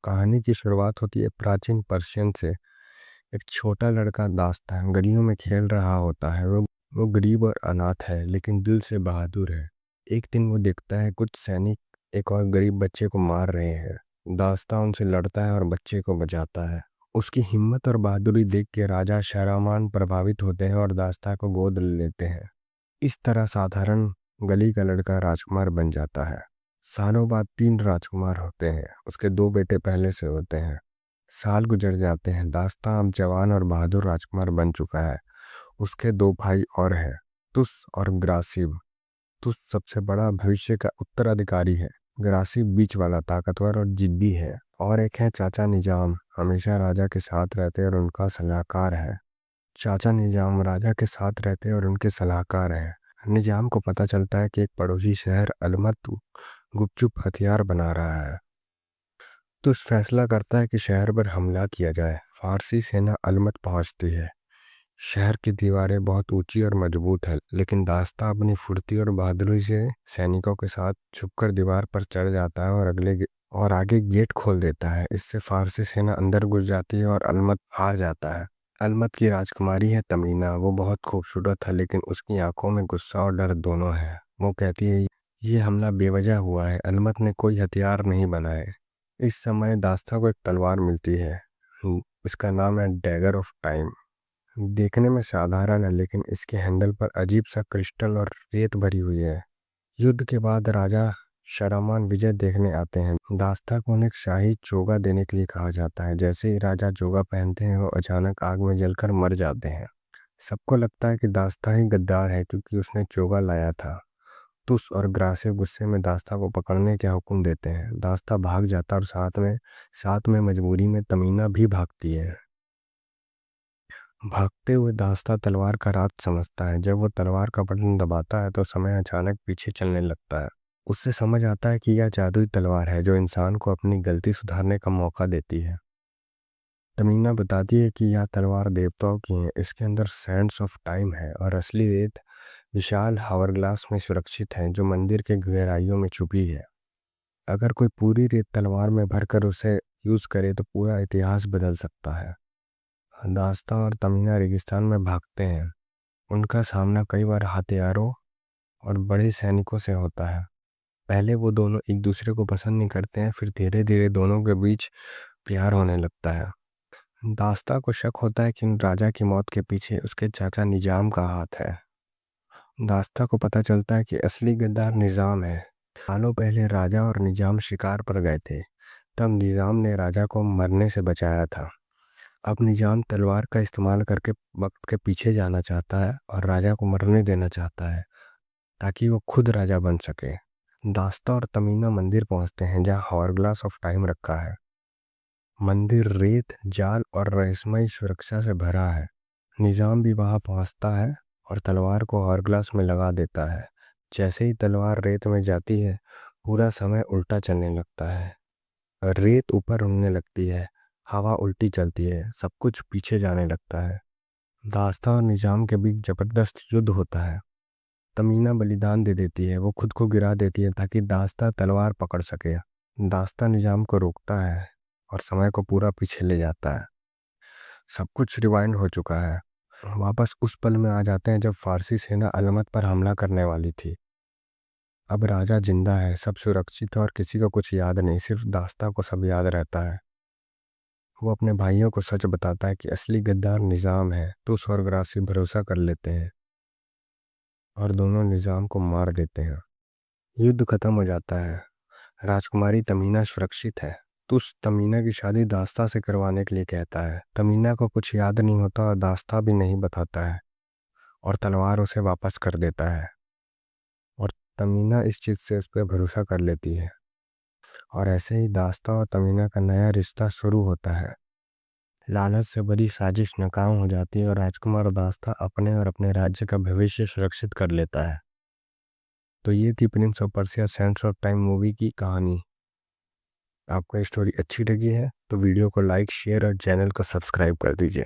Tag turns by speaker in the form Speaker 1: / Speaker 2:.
Speaker 1: कहानी की शुरुआत होती है प्राचीन पर्शियन से। एक छोटा लड़का दास्तान गलियों में खेल रहा होता है। वो गरीब और अनाथ है लेकिन दिल से बहादुर है। एक दिन वो देखता है कुछ सैनिक एक और गरीब बच्चे को मार रहे हैं। दास्तान उनसे लड़ता है और बच्चे को बचाता है। उसकी हिम्मत और बहादुरी देख के राजा शहरमान प्रभावित होते हैं और दास्तान को गोद ले लेते हैं। इस तरह साधारण गली का लड़का राजकुमार बन जाता है। सालों बाद 3 राजकुमार होते हैं। उसके 2 बेटे पहले से होते हैं। साल गुजर जाते हैं। दास्तां अब जवान और बहादुर राजकुमार बन चुका है। उसके 2 भाई और हैं, तुस और ग्रासिब। तुस सबसे बड़ा भविष्य का उत्तराधिकारी है। ग्रासिब बीच वाला ताकतवर और जिद्दी है। और एक है चाचा निजाम, हमेशा राजा के साथ रहते और उनका सलाहकार है। चाचा निजाम राजा के साथ रहते और उनके सलाहकार हैं। निजाम को पता चलता है कि एक पड़ोसी शहर अलमत गुपचुप हथियार बना रहा है। तो उस फैसला करता है कि शहर पर हमला किया जाए। फारसी सेना अलमत पहुंचती है। शहर की दीवारें बहुत ऊंची और मजबूत है, लेकिन दास्ता अपनी फुर्ती और बहादुरी से सैनिकों के साथ छुपकर दीवार पर चढ़ जाता है और आगे गेट खोल देता है। इससे फारसी सेना अंदर घुस जाती है और अलमत हार जाता है। अलमत की राजकुमारी है तमीना। वो बहुत खूबसूरत है लेकिन उसकी आंखों में गुस्सा और डर दोनों है। वो कहती है ये हमला बेवजह हुआ है, अलमत ने कोई हथियार नहीं बनाए। इस समय दास्ता को एक तलवार मिलती है। इसका नाम है डैगर ऑफ टाइम। देखने में साधारण है लेकिन इसके हैंडल पर अजीब सा क्रिस्टल और रेत भरी हुई है। युद्ध के बाद राजा शरामान विजय देखने आते हैं। दास्ता को उन्हें एक शाही चोगा देने के लिए कहा जाता है। जैसे ही राजा चोगा पहनते हैं वो अचानक आग में जलकर मर जाते हैं। सबको लगता है कि दास्ता ही गद्दार है क्योंकि उसने चोगा लाया था। तुस और ग्रासे गुस्से में दास्ता को पकड़ने का हुक्म देते हैं। दास्ता भाग जाता और साथ में मजबूरी में तमीना भी भागती है। भागते हुए दास्ता तलवार का राज समझता है। जब वो तलवार का बटन दबाता है तो समय अचानक पीछे चलने लगता है। उससे समझ आता है कि यह जादुई तलवार है जो इंसान को अपनी गलती सुधारने का मौका देती है। तमीना बताती है कि यह तलवार देवताओं की है। इसके अंदर सैंड्स ऑफ टाइम है और असली रेत विशाल हावरग्लास में सुरक्षित है जो मंदिर के गहराइयों में छुपी है। अगर कोई पूरी रेत तलवार में भरकर उसे यूज करे तो पूरा इतिहास बदल सकता है। दास्ता और तमीना रेगिस्तान में भागते हैं। उनका सामना कई बार हथियारों और बड़े सैनिकों से होता है। पहले वो दोनों एक दूसरे को पसंद नहीं करते हैं, फिर धीरे धीरे दोनों के बीच प्यार होने लगता है। दास्ता को शक होता है कि उन राजा की मौत के पीछे उसके चाचा निजाम का हाथ है। दास्ता को पता चलता है कि असली गद्दार निजाम है। सालों पहले राजा और निजाम शिकार पर गए थे। तब निजाम ने राजा को मरने से बचाया था। अब निजाम तलवार का इस्तेमाल करके वक्त के पीछे जाना चाहता है और राजा को मरने देना चाहता है ताकि वो खुद राजा बन सके। दास्ता और तमीना मंदिर पहुंचते हैं जहां हॉरग्लास ऑफ टाइम रखा है। मंदिर रेत जाल और रहस्यमय सुरक्षा से भरा है। निजाम भी वहां पहुंचता है और तलवार को हॉरग्लास में लगा देता है। जैसे ही तलवार रेत में जाती है पूरा समय उल्टा चलने लगता है। रेत ऊपर उड़ने लगती है, हवा उल्टी चलती है, सब कुछ पीछे जाने लगता है। दास्ता और निजाम के बीच जबरदस्त युद्ध होता है। तमीना बलिदान दे देती है, वो खुद को गिरा देती है ताकि दास्ता तलवार पकड़ सके। दास्ता निजाम को रोकता है और समय को पूरा पीछे ले जाता है। सब कुछ रिवाइंड हो चुका है। वापस उस पल में आ जाते हैं जब फारसी सेना अलमत पर हमला करने वाली थी। अब राजा जिंदा है, सब सुरक्षित है और किसी को कुछ याद नहीं, सिर्फ दास्ता को सब याद रहता है। वो अपने भाइयों को सच बताता है कि असली गद्दार निजाम है। तो स्वर्गराज से भरोसा कर लेते हैं और दोनों निजाम को मार देते हैं। युद्ध खत्म हो जाता है। राजकुमारी तमीना सुरक्षित है। तुस तमीना की शादी दास्ता से करवाने के लिए कहता है। तमीना को कुछ याद नहीं होता और दास्ता भी नहीं बताता है और तलवार उसे वापस कर देता है। और तमीना इस चीज से उस पर भरोसा कर लेती है और ऐसे ही दास्ता और तमीना का नया रिश्ता शुरू होता है। लालच से बड़ी साजिश नाकाम हो जाती है और राजकुमार दास्ता अपने और अपने राज्य का भविष्य सुरक्षित कर लेता है। तो ये थी Prince of Persia Sands of time movie की कहानी। आपको ये स्टोरी अच्छी लगी है तो वीडियो को लाइक शेयर और चैनल को सब्सक्राइब कर दीजिए।